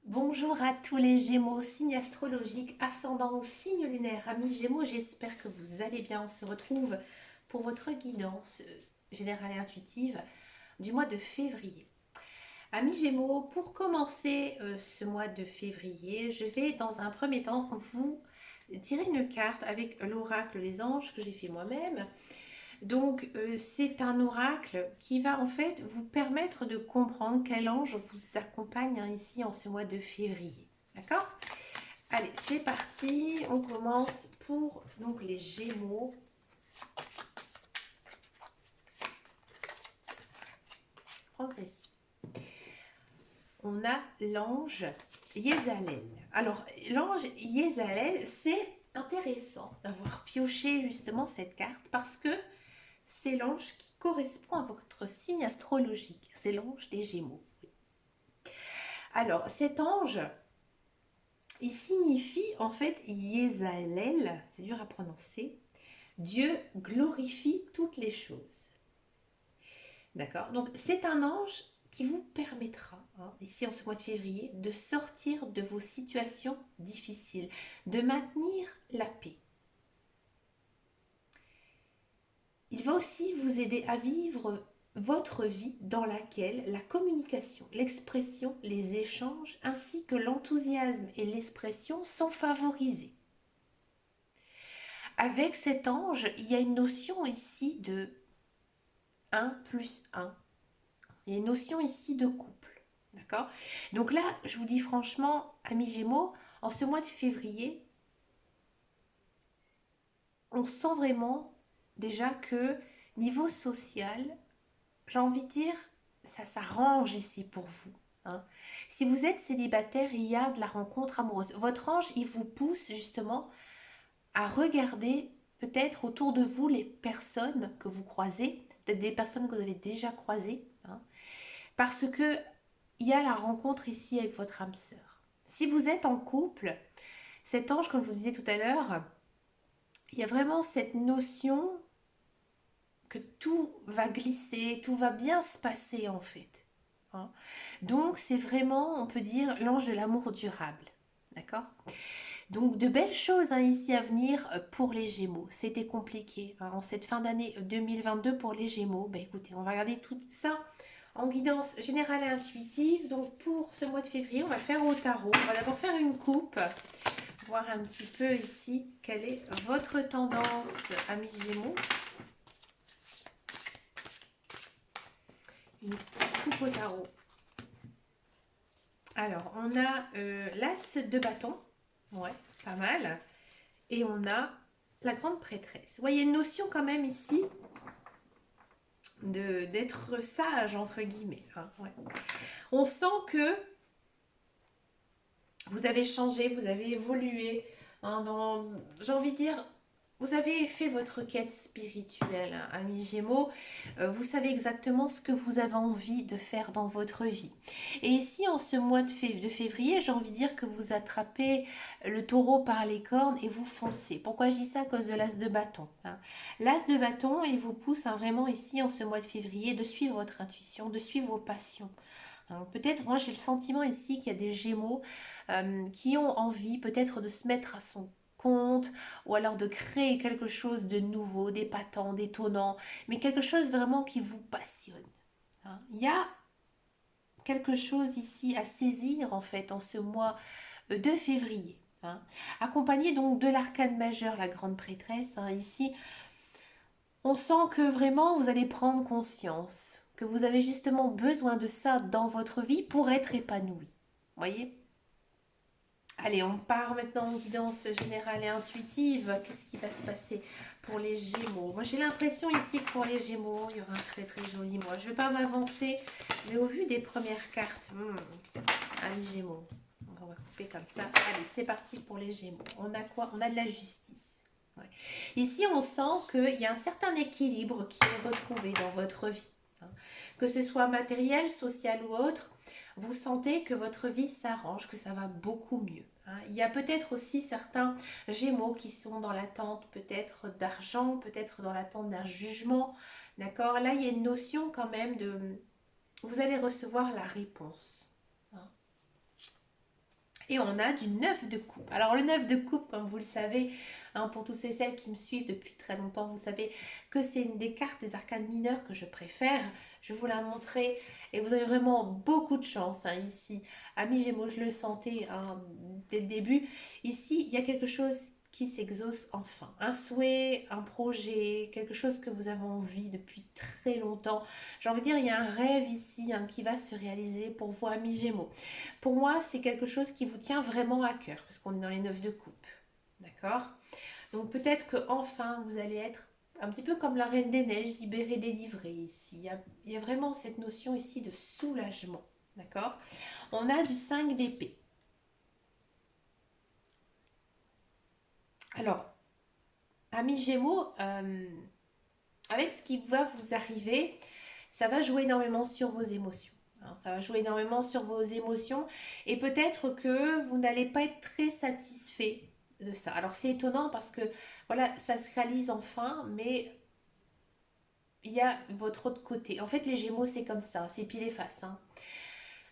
Bonjour à tous les Gémeaux, signe astrologique, ascendant ou signe lunaire. Amis Gémeaux, j'espère que vous allez bien. On se retrouve pour votre guidance générale et intuitive du mois de février. Amis Gémeaux, pour commencer ce mois de février, je vais dans un premier temps vous tirer une carte avec l'oracle des anges que j'ai fait moi-même. Donc, c'est un oracle qui va en fait vous permettre de comprendre quel ange vous accompagne ici en ce mois de février. D'accord? Allez, c'est parti. On commence pour donc les Gémeaux. Prendre celle-ci. On a l'ange Yézalel. Alors, l'ange Yézalel, c'est intéressant d'avoir pioché justement cette carte parce que c'est l'ange qui correspond à votre signe astrologique. C'est l'ange des Gémeaux. Alors, cet ange, il signifie en fait Yézalel, c'est dur à prononcer. Dieu glorifie toutes les choses. D'accord? Donc, c'est un ange qui vous permettra, ici en ce mois de février, de sortir de vos situations difficiles, de maintenir la paix. Il va aussi vous aider à vivre votre vie dans laquelle la communication, l'expression, les échanges, ainsi que l'enthousiasme et l'expression sont favorisés. Avec cet ange, il y a une notion ici de 1 plus 1. Il y a une notion ici de couple. D'accord? Donc là, je vous dis franchement, amis Gémeaux, en ce mois de février, on sent vraiment déjà que niveau social, j'ai envie de dire, ça s'arrange ici pour vous. Hein. Si vous êtes célibataire, il y a de la rencontre amoureuse. Votre ange, il vous pousse justement à regarder peut-être autour de vous les personnes que vous croisez, peut-être des personnes que vous avez déjà croisées, hein, parce que il y a la rencontre ici avec votre âme sœur. Si vous êtes en couple, cet ange, comme je vous disais tout à l'heure, il y a vraiment cette notion que tout va glisser, tout va bien se passer en fait. Hein. Donc c'est vraiment, on peut dire, l'ange de l'amour durable. D'accord? Donc de belles choses ici à venir pour les Gémeaux. C'était compliqué en cette fin d'année 2022 pour les Gémeaux. Ben, écoutez, on va regarder tout ça en guidance générale et intuitive. Donc pour ce mois de février, on va le faire au tarot. On va d'abord faire une coupe, voir un petit peu ici quelle est votre tendance, amis Gémeaux. Une coupe au tarot. Alors, on a l'as de bâton. Ouais, pas mal. Et on a la grande prêtresse. Vous voyez une notion quand même ici d'être sage, entre guillemets. Hein, ouais. On sent que vous avez changé, vous avez évolué. Hein, j'ai envie de dire, vous avez fait votre quête spirituelle, hein, amis Gémeaux. Vous savez exactement ce que vous avez envie de faire dans votre vie. Et ici, en ce mois de février, j'ai envie de dire que vous attrapez le taureau par les cornes et vous foncez. Pourquoi je dis ça? À cause de l'as de bâton. Hein. L'as de bâton, il vous pousse vraiment ici, en ce mois de février, de suivre votre intuition, de suivre vos passions. Hein, peut-être, moi j'ai le sentiment ici qu'il y a des Gémeaux qui ont envie peut-être de se mettre à son compte ou alors de créer quelque chose de nouveau, d'épatant, d'étonnant, mais quelque chose vraiment qui vous passionne. Hein. Il y a quelque chose ici à saisir en fait en ce mois de février. Hein. Accompagné donc de l'arcane majeur, la grande prêtresse, hein, ici, on sent que vraiment vous allez prendre conscience que vous avez justement besoin de ça dans votre vie pour être épanoui. Voyez? Allez, on part maintenant en guidance générale et intuitive. Qu'est-ce qui va se passer pour les Gémeaux? Moi, j'ai l'impression ici que pour les Gémeaux, il y aura un très très joli mois. Je ne vais pas m'avancer, mais au vu des premières cartes, amis Gémeaux, on va couper comme ça. Allez, c'est parti pour les Gémeaux. On a quoi? On a de la justice. Ouais. Ici, on sent qu'il y a un certain équilibre qui est retrouvé dans votre vie. Hein. Que ce soit matériel, social ou autre, vous sentez que votre vie s'arrange, que ça va beaucoup mieux. Hein. Il y a peut-être aussi certains Gémeaux qui sont dans l'attente peut-être d'argent, peut-être dans l'attente d'un jugement. D'accord? Là, il y a une notion quand même de... Vous allez recevoir la réponse. Hein. Et on a du 9 de coupe. Alors le 9 de coupe, comme vous le savez, hein, pour tous ceux et celles qui me suivent depuis très longtemps, vous savez que c'est une des cartes des arcanes mineures que je préfère. Je vais vous la montrer et vous avez vraiment beaucoup de chance hein, ici. Amis Gémeaux, je le sentais hein, dès le début. Ici, il y a quelque chose qui s'exauce enfin. Un souhait, un projet, quelque chose que vous avez envie depuis très longtemps. J'ai envie de dire, il y a un rêve ici hein, qui va se réaliser pour vous, amis Gémeaux. Pour moi, c'est quelque chose qui vous tient vraiment à cœur, parce qu'on est dans les 9 de coupe. D'accord? Donc peut-être que enfin vous allez être un petit peu comme la Reine des Neiges, libérée, délivrée ici. Il y a vraiment cette notion ici de soulagement. D'accord? On a du 5 d'épée. Alors, amis Gémeaux, avec ce qui va vous arriver, ça va jouer énormément sur vos émotions. Hein. Ça va jouer énormément sur vos émotions et peut-être que vous n'allez pas être très satisfait de ça. Alors c'est étonnant parce que voilà, ça se réalise enfin, mais il y a votre autre côté. En fait, les Gémeaux, c'est comme ça, c'est pile et face. Hein.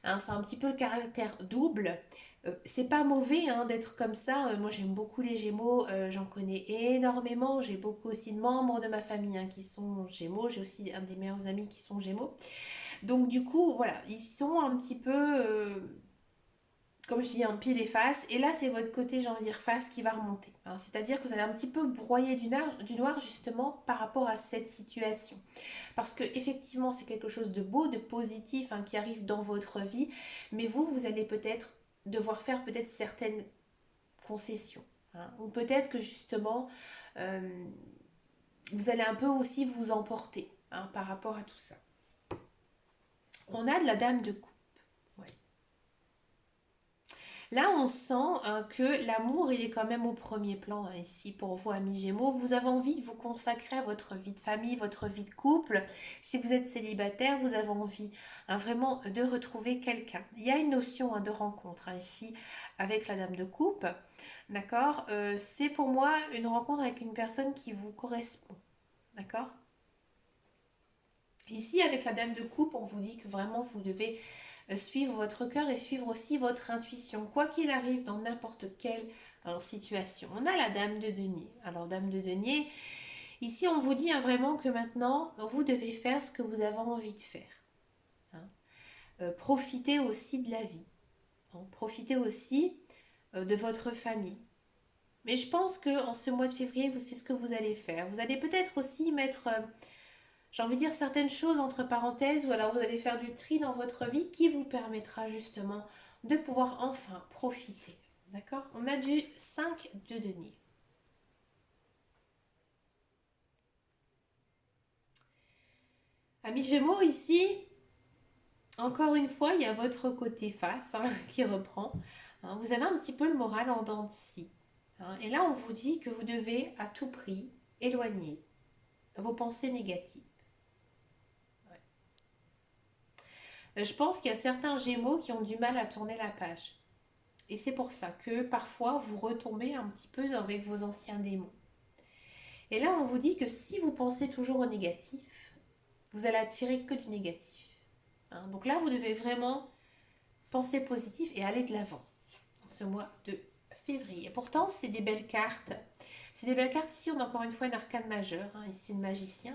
Hein, c'est un petit peu le caractère double. C'est pas mauvais hein, d'être comme ça. Moi, j'aime beaucoup les Gémeaux. J'en connais énormément. J'ai beaucoup aussi de membres de ma famille hein, qui sont Gémeaux. J'ai aussi un des meilleurs amis qui sont Gémeaux. Donc, du coup, voilà, ils sont un petit peu, comme je dis, un pile et face. Et là, c'est votre côté, j'ai envie de dire, face qui va remonter. Hein. C'est-à-dire que vous allez un petit peu broyer du noir justement par rapport à cette situation. Parce que effectivement, c'est quelque chose de beau, de positif hein, qui arrive dans votre vie. Mais vous, vous allez peut-être devoir faire peut-être certaines concessions. Hein. Ou peut-être que justement, euh, vous allez un peu aussi vous emporter hein, par rapport à tout ça. On a de la dame de coupe. Ouais. Là, on sent hein, que l'amour, il est quand même au premier plan hein, ici pour vous, amis Gémeaux. Vous avez envie de vous consacrer à votre vie de famille, votre vie de couple. Si vous êtes célibataire, vous avez envie hein, vraiment de retrouver quelqu'un. Il y a une notion hein, de rencontre hein, ici avec la dame de coupe. D'accord. C'est pour moi une rencontre avec une personne qui vous correspond. D'accord. Ici, avec la dame de coupe, on vous dit que vraiment vous devez suivre votre cœur et suivre aussi votre intuition, quoi qu'il arrive dans n'importe quelle situation. On a la dame de denier. Alors, dame de denier, ici, on vous dit hein, vraiment que maintenant, vous devez faire ce que vous avez envie de faire. Hein. Profitez aussi de la vie. Hein. Profitez aussi de votre famille. Mais je pense que en ce mois de février, c'est ce que vous allez faire. Vous allez peut-être aussi mettre j'ai envie de dire certaines choses entre parenthèses ou alors vous allez faire du tri dans votre vie qui vous permettra justement de pouvoir enfin profiter. D'accord? On a du 5 de denier. Amis Gémeaux, ici, encore une fois, il y a votre côté face hein, qui reprend. Hein, vous avez un petit peu le moral en dents de scie. Hein, et là, on vous dit que vous devez à tout prix éloigner vos pensées négatives. Je pense qu'il y a certains Gémeaux qui ont du mal à tourner la page. Et c'est pour ça que parfois vous retombez un petit peu avec vos anciens démons. Et là, on vous dit que si vous pensez toujours au négatif, vous allez attirer que du négatif. Hein, donc là, vous devez vraiment penser positif et aller de l'avant dans ce mois de février. Pourtant, c'est des belles cartes. C'est des belles cartes. Ici, on a encore une fois une arcane majeure. Hein, ici, le magicien.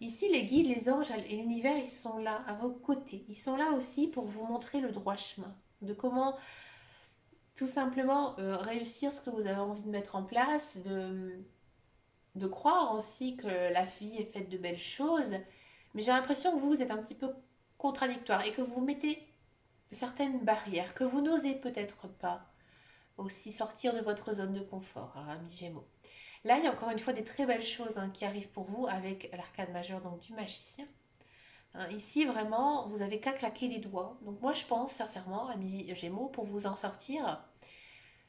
Ici, les guides, les anges et l'univers, ils sont là, à vos côtés. Ils sont là aussi pour vous montrer le droit chemin. De comment tout simplement réussir ce que vous avez envie de mettre en place, de croire aussi que la vie est faite de belles choses. Mais j'ai l'impression que vous êtes un petit peu contradictoire et que vous mettez certaines barrières, que vous n'osez peut-être pas aussi sortir de votre zone de confort, hein, ami Gémeaux. Là, il y a encore une fois des très belles choses hein, qui arrivent pour vous avec l'arcane majeure donc du magicien. Hein, ici, vraiment, vous avez qu'à claquer les doigts. Donc moi, je pense sincèrement, ami Gémeaux, pour vous en sortir,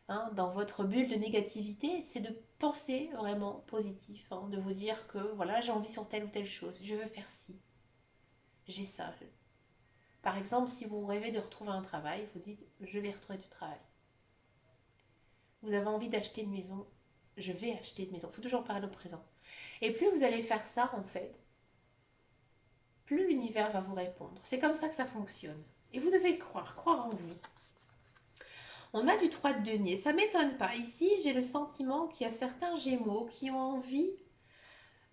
hein, dans votre bulle de négativité, c'est de penser vraiment positif, hein, de vous dire que voilà, j'ai envie sur telle ou telle chose, je veux faire ci, j'ai ça. Par exemple, si vous rêvez de retrouver un travail, vous dites je vais retrouver du travail. Vous avez envie d'acheter une maison, je vais acheter une maison. Il faut toujours parler au présent. Et plus vous allez faire ça, en fait, plus l'univers va vous répondre. C'est comme ça que ça fonctionne. Et vous devez croire, croire en vous. On a du 3 de denier, ça m'étonne pas. Ici, j'ai le sentiment qu'il y a certains Gémeaux qui ont envie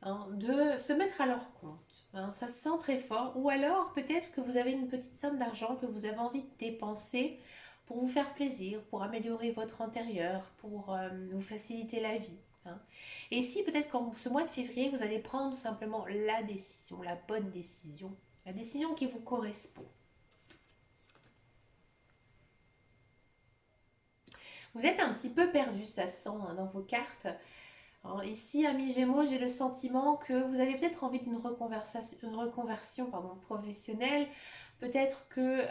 de se mettre à leur compte. Ça se sent très fort. Ou alors, peut-être que vous avez une petite somme d'argent que vous avez envie de dépenser pour vous faire plaisir, pour améliorer votre intérieur, pour vous faciliter la vie. Et si peut-être qu'en ce mois de février, vous allez prendre tout simplement la décision, la bonne décision, la décision qui vous correspond. Vous êtes un petit peu perdu, ça se sent dans vos cartes. Alors, ici, ami Gémeaux, j'ai le sentiment que vous avez peut-être envie d'une reconversion professionnelle. Peut-être que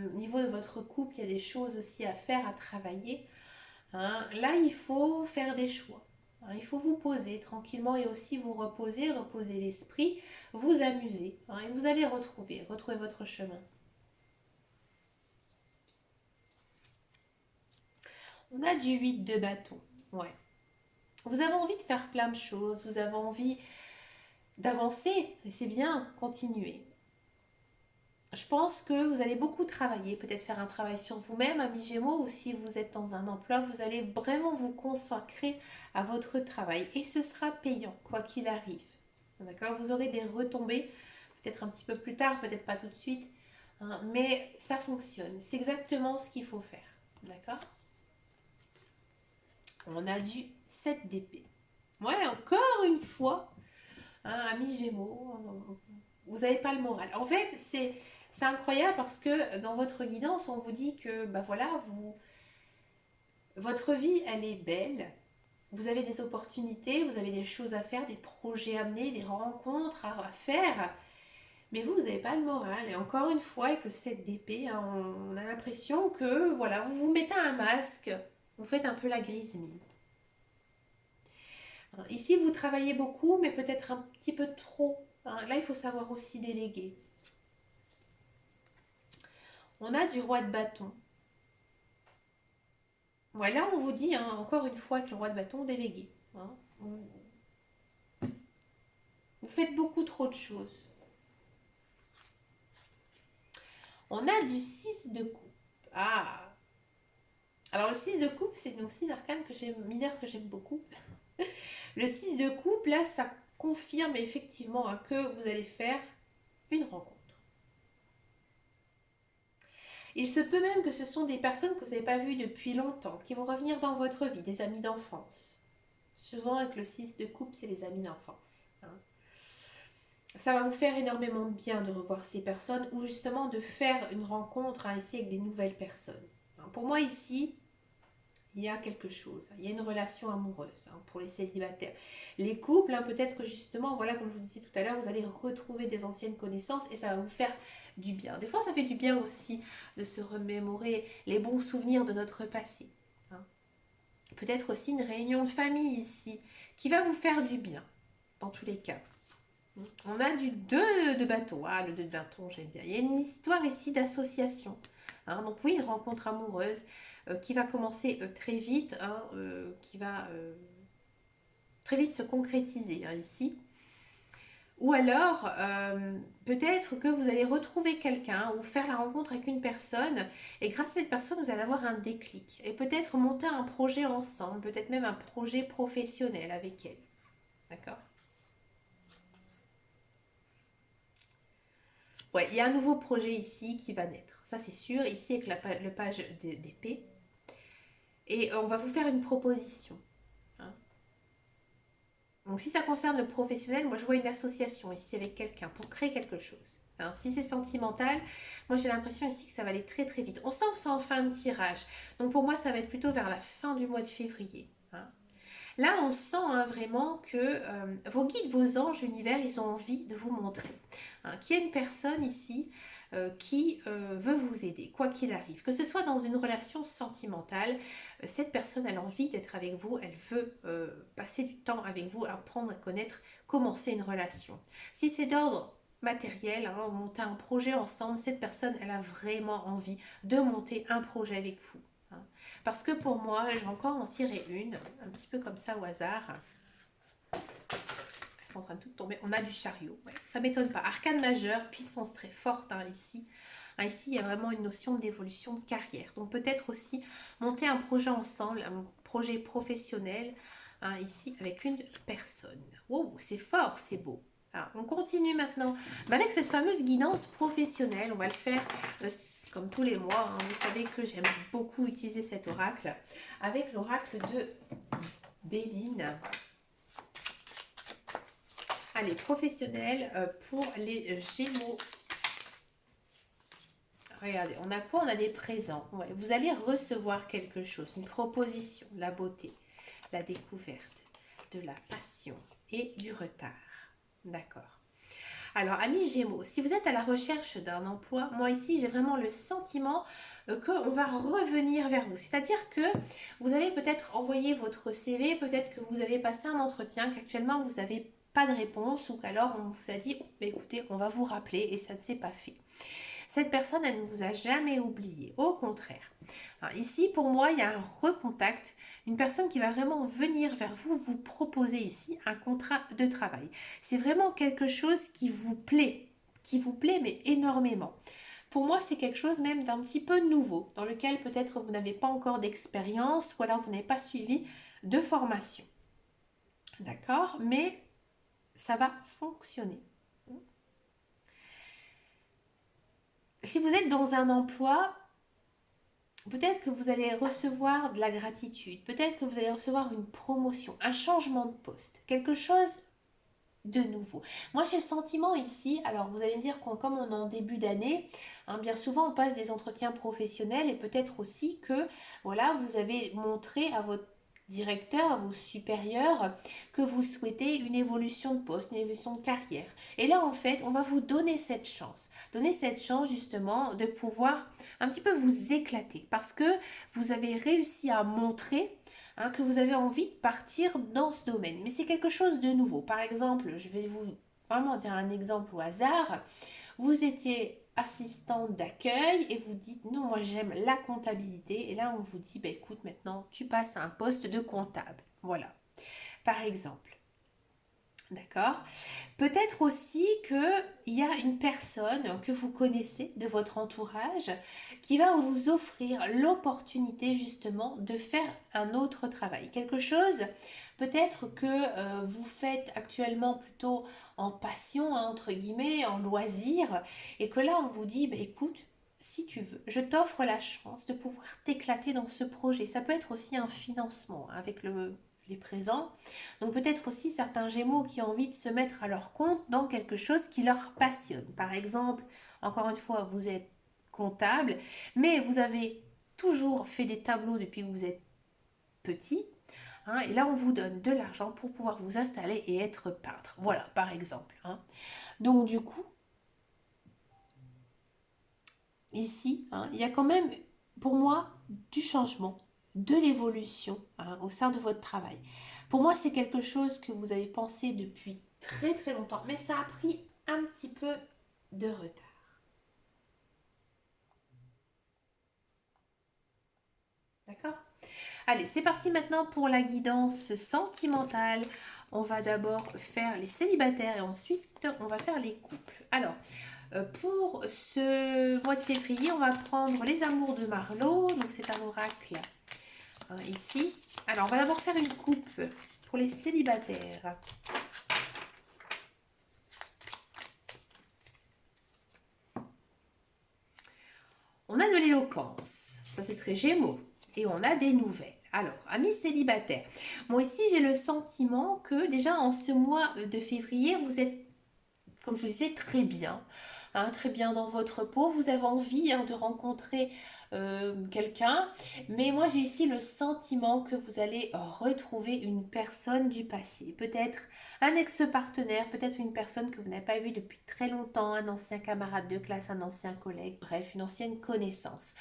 au niveau de votre couple, il y a des choses aussi à faire, à travailler. Là, il faut faire des choix. Il faut vous poser tranquillement et aussi vous reposer, reposer l'esprit, vous amuser. Et vous allez retrouver votre chemin. On a du 8 de bâton. Ouais. Vous avez envie de faire plein de choses, vous avez envie d'avancer, et c'est bien, continuez. Je pense que vous allez beaucoup travailler, peut-être faire un travail sur vous-même, ami Gémeaux, ou si vous êtes dans un emploi, vous allez vraiment vous consacrer à votre travail et ce sera payant, quoi qu'il arrive. D'accord? Vous aurez des retombées, peut-être un petit peu plus tard, peut-être pas tout de suite, mais ça fonctionne. C'est exactement ce qu'il faut faire. D'accord? On a du 7 d'épée. Ouais, encore une fois, ami Gémeaux, vous n'avez pas le moral. En fait, c'est incroyable parce que dans votre guidance, on vous dit que bah voilà, votre vie, elle est belle. Vous avez des opportunités, vous avez des choses à faire, des projets à mener, des rencontres à faire. Mais vous n'avez pas le moral. Et encore une fois, avec le 7 d'épée, on a l'impression que voilà, vous vous mettez un masque, vous faites un peu la grise mine. Ici, vous travaillez beaucoup, mais peut-être un petit peu trop. Là, il faut savoir aussi déléguer. On a du roi de bâton. Voilà, on vous dit, encore une fois, que le roi de bâton délégué. Vous, vous faites beaucoup trop de choses. On a du 6 de coupe. Ah. Alors, le 6 de coupe, c'est aussi une arcane que j'aime, mineur que j'aime beaucoup. Le 6 de coupe, là, ça confirme effectivement que vous allez faire une rencontre. Il se peut même que ce sont des personnes que vous n'avez pas vues depuis longtemps, qui vont revenir dans votre vie, des amis d'enfance. Souvent avec le 6 de coupe, c'est les amis d'enfance. Ça va vous faire énormément de bien de revoir ces personnes ou justement de faire une rencontre ici avec des nouvelles personnes. Pour moi ici, il y a quelque chose, il y a une relation amoureuse pour les célibataires. Les couples, peut-être que justement, voilà, comme je vous disais tout à l'heure, vous allez retrouver des anciennes connaissances et ça va vous faire du bien. Des fois, ça fait du bien aussi de se remémorer les bons souvenirs de notre passé. Peut-être aussi une réunion de famille ici qui va vous faire du bien, dans tous les cas. On a du 2 de bâton. Ah, le 2 de bâton, j'aime bien. Il y a une histoire ici d'association. Donc oui, une rencontre amoureuse qui va commencer très vite, qui va très vite se concrétiser ici. Ou alors, peut-être que vous allez retrouver quelqu'un ou faire la rencontre avec une personne et grâce à cette personne, vous allez avoir un déclic et peut-être monter un projet ensemble, peut-être même un projet professionnel avec elle. D'accord? Ouais, il y a un nouveau projet ici qui va naître, ça c'est sûr, ici avec le page d'épée. Et on va vous faire une proposition. Donc si ça concerne le professionnel, moi je vois une association ici avec quelqu'un pour créer quelque chose. Si c'est sentimental, moi j'ai l'impression ici que ça va aller très très vite. On sent que c'est en fin de tirage. Donc pour moi ça va être plutôt vers la fin du mois de février. Là on sent vraiment que vos guides, vos anges, l'univers, ils ont envie de vous montrer qu'il y a une personne ici qui veut vous aider, quoi qu'il arrive. Que ce soit dans une relation sentimentale, cette personne a envie d'être avec vous, elle veut passer du temps avec vous, apprendre à connaître, commencer une relation. Si c'est d'ordre matériel, monter un projet ensemble, cette personne, elle a vraiment envie de monter un projet avec vous. Parce que pour moi, je vais encore en tirer une, un petit peu comme ça au hasard. Elles sont en train de toutes tomber. On a du chariot, ouais. Ça ne m'étonne pas. Arcane majeur, puissance très forte ici. Ah, ici, il y a vraiment une notion d'évolution de carrière. Donc peut-être aussi monter un projet ensemble, un projet professionnel, hein, ici, avec une personne. Wow, c'est fort, c'est beau. Alors, on continue maintenant. Bah, avec cette fameuse guidance professionnelle. On va le faire comme tous les mois, hein. Vous savez que j'aime beaucoup utiliser cet oracle. Avec l'oracle de Béline. Allez, professionnel pour les Gémeaux. Regardez, on a quoi? On a des présents. Ouais, vous allez recevoir quelque chose, une proposition, la beauté, la découverte, de la passion et du retard. D'accord. Alors, amis Gémeaux, si vous êtes à la recherche d'un emploi, moi ici, j'ai vraiment le sentiment qu'on va revenir vers vous. C'est-à-dire que vous avez peut-être envoyé votre CV, peut-être que vous avez passé un entretien, qu'actuellement vous n'avez pas de réponse ou qu'alors on vous a dit, oh, bah, écoutez, on va vous rappeler et ça ne s'est pas fait. Cette personne, elle ne vous a jamais oublié. Au contraire. Alors ici, pour moi, il y a un recontact. Une personne qui va vraiment venir vers vous, vous proposer ici un contrat de travail. C'est vraiment quelque chose qui vous plaît, mais énormément. Pour moi, c'est quelque chose même d'un petit peu nouveau, dans lequel peut-être vous n'avez pas encore d'expérience ou alors vous n'avez pas suivi de formation. D'accord? Mais ça va fonctionner. Si vous êtes dans un emploi, peut-être que vous allez recevoir de la gratitude, peut-être que vous allez recevoir une promotion, un changement de poste, quelque chose de nouveau. Moi, j'ai le sentiment ici, alors vous allez me dire comme on est en début d'année, hein, bien souvent on passe des entretiens professionnels et peut-être aussi que voilà, vous avez montré à votre directeur, à vos supérieurs, que vous souhaitez une évolution de poste, une évolution de carrière. Et là, en fait, on va vous donner cette chance justement de pouvoir un petit peu vous éclater parce que vous avez réussi à montrer hein, que vous avez envie de partir dans ce domaine. Mais c'est quelque chose de nouveau. Par exemple, je vais vous vraiment dire un exemple au hasard. Vous étiez assistante d'accueil et vous dites non, moi j'aime la comptabilité. Et là, on vous dit, bah, écoute, maintenant tu passes à un poste de comptable. Voilà, par exemple. D'accord. Peut-être aussi qu'il y a une personne que vous connaissez de votre entourage qui va vous offrir l'opportunité justement de faire un autre travail. Quelque chose peut-être que vous faites actuellement plutôt en passion, hein, entre guillemets, en loisir, et que là on vous dit, bah, écoute, si tu veux, je t'offre la chance de pouvoir t'éclater dans ce projet. Ça peut être aussi un financement hein, avec les présents. Donc peut-être aussi certains Gémeaux qui ont envie de se mettre à leur compte dans quelque chose qui leur passionne. Par exemple, encore une fois, vous êtes comptable, mais vous avez toujours fait des tableaux depuis que vous êtes petit. Hein, et là, on vous donne de l'argent pour pouvoir vous installer et être peintre. Voilà, par exemple. Hein. Donc du coup, ici, hein, il y a quand même, pour moi, du changement, de l'évolution hein, au sein de votre travail. Pour moi, c'est quelque chose que vous avez pensé depuis très très longtemps, mais ça a pris un petit peu de retard. D'accord? Allez, c'est parti maintenant pour la guidance sentimentale. On va d'abord faire les célibataires et ensuite on va faire les couples. Alors, pour ce mois de février, on va prendre les amours de Marlowe. Donc, c'est un oracle hein, ici. Alors, on va d'abord faire une coupe pour les célibataires. On a de l'éloquence. Ça, c'est très Gémeaux. Et on a des nouvelles. Alors, amis célibataires, moi ici j'ai le sentiment que déjà en ce mois de février, vous êtes comme je vous disais, très bien dans votre peau. Vous avez envie hein, de rencontrer quelqu'un, mais moi j'ai ici le sentiment que vous allez retrouver une personne du passé. Peut-être un ex-partenaire, peut-être une personne que vous n'avez pas vue depuis très longtemps, un ancien camarade de classe, un ancien collègue, bref, une ancienne connaissance.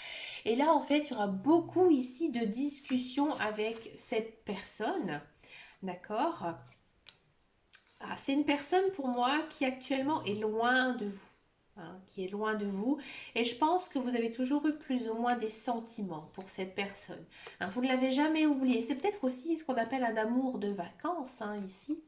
Et là, en fait, il y aura beaucoup ici de discussions avec cette personne. D'accord. Ah, c'est une personne pour moi qui actuellement est loin de vous, hein, qui est loin de vous. Et je pense que vous avez toujours eu plus ou moins des sentiments pour cette personne. Hein, vous ne l'avez jamais oublié. C'est peut-être aussi ce qu'on appelle un amour de vacances, hein, ici.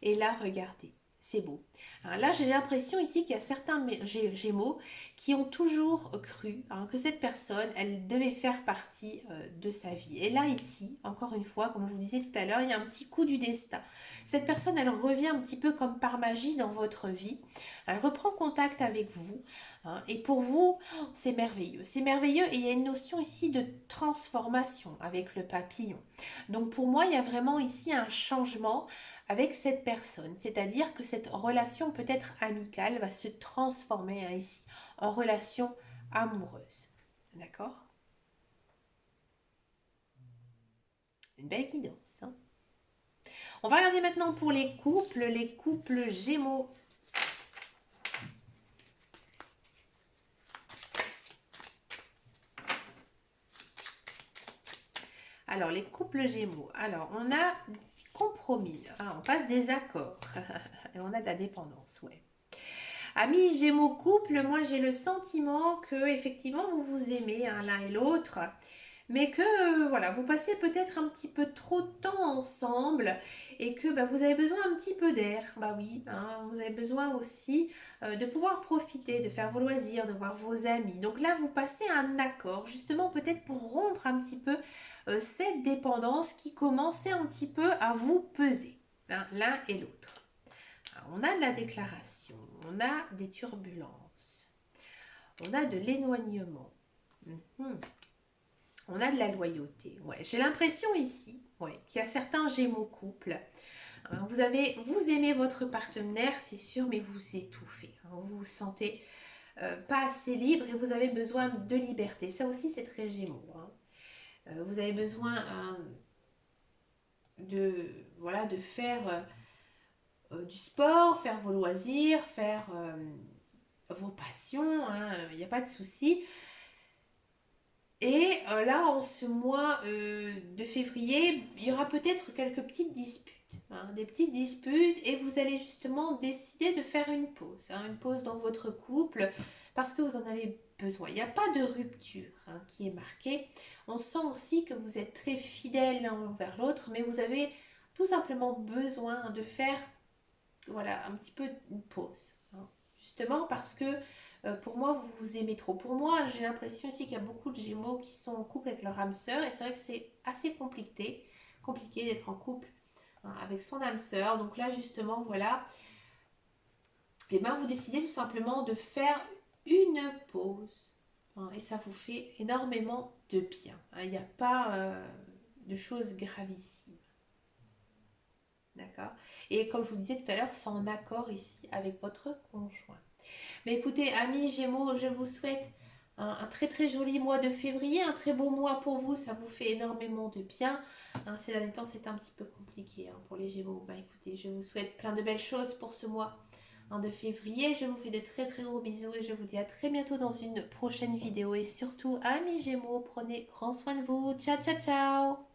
Et là, regardez. C'est beau. Hein, là, j'ai l'impression ici qu'il y a certains Gémeaux qui ont toujours cru hein, que cette personne, elle devait faire partie de sa vie. Et là, ici, encore une fois, comme je vous disais tout à l'heure, il y a un petit coup du destin. Cette personne, elle revient un petit peu comme par magie dans votre vie. Elle reprend contact avec vous. Hein, et pour vous, oh, c'est merveilleux. C'est merveilleux et il y a une notion ici de transformation avec le papillon. Donc pour moi, il y a vraiment ici un changement avec cette personne. C'est-à-dire que cette relation peut-être amicale va se transformer hein, ici en relation amoureuse. D'accord? Une belle guidance. Hein. On va regarder maintenant pour les couples Gémeaux. Alors, les couples Gémeaux. Alors, on a compromis. Hein, on passe des accords. Et on a de la dépendance, ouais. Amis Gémeaux couple, moi j'ai le sentiment que effectivement vous vous aimez hein, l'un et l'autre, mais que voilà, vous passez peut-être un petit peu trop de temps ensemble et que bah, vous avez besoin un petit peu d'air. Bah oui, hein, vous avez besoin aussi de pouvoir profiter, de faire vos loisirs, de voir vos amis. Donc là, vous passez un accord, justement peut-être pour rompre un petit peu cette dépendance qui commençait un petit peu à vous peser, hein, l'un et l'autre. On a de la déclaration, on a des turbulences, on a de l'éloignement, on a de la loyauté. Ouais, j'ai l'impression ici ouais, qu'il y a certains Gémeaux couples. Hein, vous aimez votre partenaire, c'est sûr, mais vous étouffez. Hein, vous vous sentez pas assez libre et vous avez besoin de liberté. Ça aussi, c'est très Gémeaux. Hein. Vous avez besoin voilà, de faire du sport, faire vos loisirs, faire vos passions, hein, il n'y a pas de souci. Et là, en ce mois de février, il y aura peut-être quelques petites disputes. Hein, des petites disputes et vous allez justement décider de faire une pause dans votre couple parce que vous en avez besoin. Il n'y a pas de rupture hein, qui est marquée. On sent aussi que vous êtes très fidèles l'un envers l'autre, mais vous avez tout simplement besoin de faire voilà, un petit peu une pause. Hein. Justement parce que pour moi, vous vous aimez trop. Pour moi, j'ai l'impression ici qu'il y a beaucoup de Gémeaux qui sont en couple avec leur âme sœur. Et c'est vrai que c'est assez compliqué d'être en couple hein, avec son âme sœur. Donc là, justement, voilà. Et bien, vous décidez tout simplement de faire une pause. Hein, et ça vous fait énormément de bien. Hein. Il n'y a pas de choses gravissimes. D'accord. Et comme je vous disais tout à l'heure, c'est en accord ici avec votre conjoint. Mais écoutez, amis Gémeaux, je vous souhaite un très très joli mois de février, un très beau mois pour vous, ça vous fait énormément de bien. Hein, ces derniers temps, c'est un petit peu compliqué hein, pour les Gémeaux. Bah écoutez, je vous souhaite plein de belles choses pour ce mois hein, de février. Je vous fais de très très gros bisous et je vous dis à très bientôt dans une prochaine vidéo. Et surtout, amis Gémeaux, prenez grand soin de vous. Ciao, ciao, ciao!